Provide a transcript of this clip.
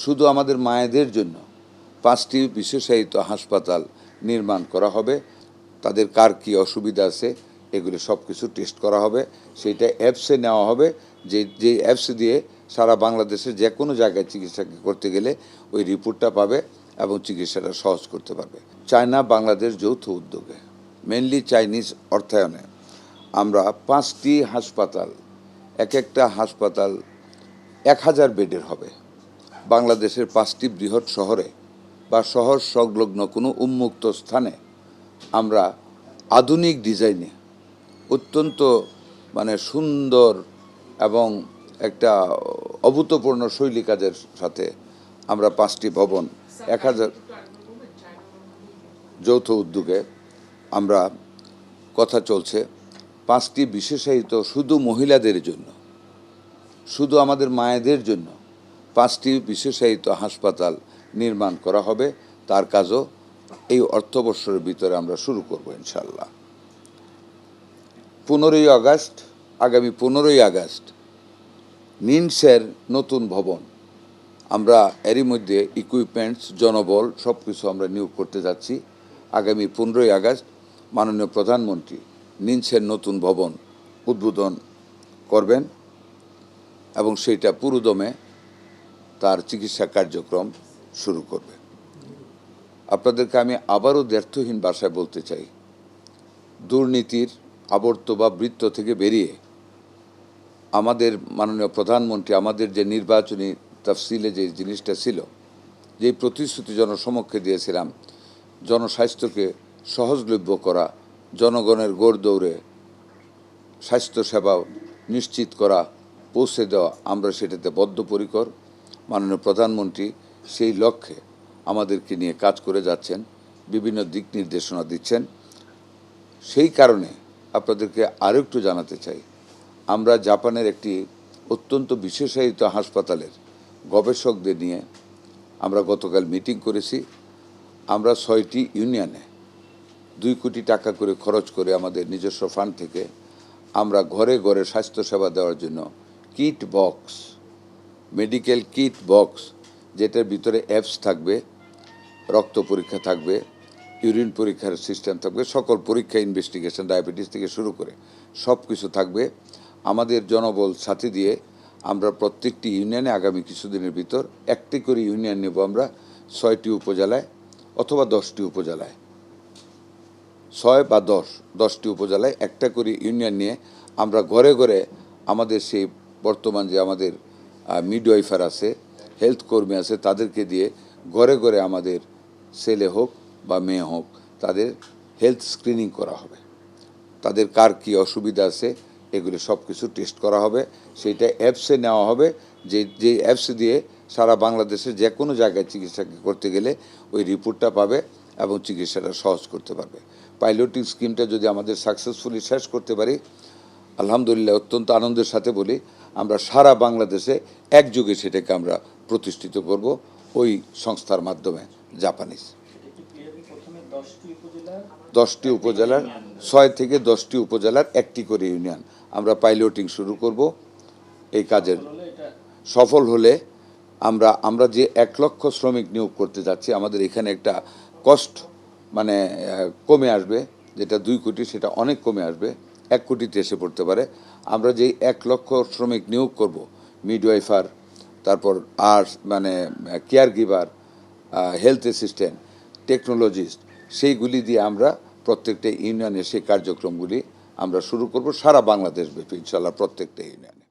শুধু আমাদের মায়েদের জন্য 5টি বিশেষায়িত হাসপাতাল নির্মাণ করা হবে। তাদের কার কী অসুবিধা আছে এগুলো সব কিছু টেস্ট করা হবে। সেইটা অ্যাপসে নেওয়া হবে, যে অ্যাপস দিয়ে সারা বাংলাদেশের যে কোনো জায়গায় চিকিৎসা করতে গেলে ওই রিপোর্টটা পাবে এবং চিকিৎসাটা সহজ করতে পারবে। চায়না বাংলাদেশ যৌথ উদ্যোগে, মেনলি চাইনিজ অর্থায়নে আমরা 5টি হাসপাতাল, এক একটা হাসপাতাল 1000 বেডের হবে। বাংলাদেশের 5টি বৃহৎ শহরে বা শহর সংলগ্ন কোনো উন্মুক্ত স্থানে আমরা আধুনিক ডিজাইনে অত্যন্ত সুন্দর এবং একটা অভূতপূর্ণ শৈলী কাজের সাথে আমরা 5টি ভবন 1000 যৌথ উদ্যোগে আমরা কথা চলছে। 5টি বিশেষায়িত শুধু মহিলাদের জন্য, শুধু আমাদের মায়েদের জন্য 5টি বিশেষায়িত হাসপাতাল নির্মাণ করা হবে। তার কাজও এই অর্থবর্ষের ভিতরে আমরা শুরু করব ইনশাআল্লাহ। 15ই আগস্ট, আগামী 15ই আগস্ট নিমসের নতুন ভবন আমরা এরই মধ্যে ইকুইপমেন্টস, জনবল সব কিছু আমরা নিয়োগ করতে যাচ্ছি। আগামী 15ই আগস্ট মাননীয় প্রধানমন্ত্রী নিমসের নতুন ভবন উদ্বোধন করবেন এবং সেইটা পুরোদমে তার চিকিৎসা কার্যক্রম শুরু করবে। আপনাদেরকে আমি আবারও দ্ব্যর্থহীন ভাষায় বলতে চাই, দুর্নীতির আবর্ত বা বৃত্ত থেকে বেরিয়ে আমাদের মাননীয় প্রধানমন্ত্রী আমাদের যে নির্বাচনী তফসিলে যে জিনিসটা ছিল, যে প্রতিশ্রুতি জনসমক্ষে দিয়েছিলাম, জনস্বাস্থ্যকে সহজলভ্য করা, জনগণের গোড় দৌড়ে স্বাস্থ্যসেবা নিশ্চিত করা, পৌঁছে দেওয়া, আমরা সেটাতে বদ্ধপরিকর। মাননীয় প্রধানমন্ত্রী সেই লক্ষ্যে আমাদেরকে নিয়ে কাজ করে যাচ্ছেন, বিভিন্ন দিক নির্দেশনা দিচ্ছেন। সেই কারণে আপনাদেরকে আরও একটু জানাতে চাই, আমরা জাপানের একটি অত্যন্ত বিশেষায়িত হাসপাতালের গবেষকদের নিয়ে আমরা গতকাল মিটিং করেছি। আমরা 6টি ইউনিয়নে 2 কোটি টাকা করে খরচ করে আমাদের নিজস্ব ফান্ড থেকে আমরা ঘরে ঘরে স্বাস্থ্যসেবা দেওয়ার জন্য kit box, medical kit box, যেটার ভিতরে অ্যাপস থাকবে, রক্ত পরীক্ষা থাকবে, ইউরিন পরীক্ষার সিস্টেম থাকবে, সকল পরীক্ষা, ইনভেস্টিগেশন, ডায়াবেটিস থেকে শুরু করে সব কিছু থাকবে। আমাদের জনবল সাথে দিয়ে আমরা প্রত্যেকটি ইউনিয়নে আগামী কিছুদিনের ভিতর 1টি করে ইউনিয়ন নেব আমরা, 6টি উপজেলায় অথবা 10টি উপজেলায়, 6 বা 10টি উপজেলায় 1টা করে ইউনিয়ন নিয়ে আমরা ঘরে ঘরে আমাদের সেই বর্তমান যে আমাদের মিডওয়াইফার আছে, হেলথ কর্মী আছে, তাদেরকে দিয়ে ঘরে ঘরে আমাদের ছেলে হোক বা মেয়ে হোক তাদের হেলথ স্ক্রিনিং করা হবে। তাদের কার কী অসুবিধা আছে এগুলো সব কিছু টেস্ট করা হবে। সেইটা অ্যাপসে নেওয়া হবে, যে অ্যাপস দিয়ে সারা বাংলাদেশের যে কোনো জায়গায় চিকিৎসা করতে গেলে ওই রিপোর্টটা পাবে এবং চিকিৎসাটা সহজ করতে পারবে। পাইলটিং স্কিমটা যদি আমাদের সাকসেসফুলি শেষ করতে পারি, আলহামদুলিল্লাহ, অত্যন্ত আনন্দের সাথে বলি, আমরা সারা বাংলাদেশে একযোগে সেটাকে আমরা প্রতিষ্ঠিত করব ওই সংস্থার মাধ্যমে। জাপানিজ 10টি উপজেলার 6 থেকে 10টি উপজেলার 1টি করে ইউনিয়ন আমরা পাইলটিং শুরু করব। এই কাজের সফল হলে আমরা যে 1 লক্ষ শ্রমিক নিয়োগ করতে যাচ্ছি, আমাদের এখানে একটা কষ্ট কমে আসবে, যেটা 2 কোটি সেটা অনেক কমে আসবে, 1 কোটিতে এসে পড়তে পারে। আমরা যেই 1 লক্ষ শ্রমিক নিয়োগ করব, মিডওয়াইফার, তারপর আর care giver, health assistant, technologist, সেইগুলি দিয়ে আমরা প্রত্যেকটা ইউনিয়নে সেই কার্যক্রমগুলি আমরা শুরু করব সারা বাংলাদেশ ব্যাপী ইনশাআল্লাহ, প্রত্যেকটা ইউনিয়নে।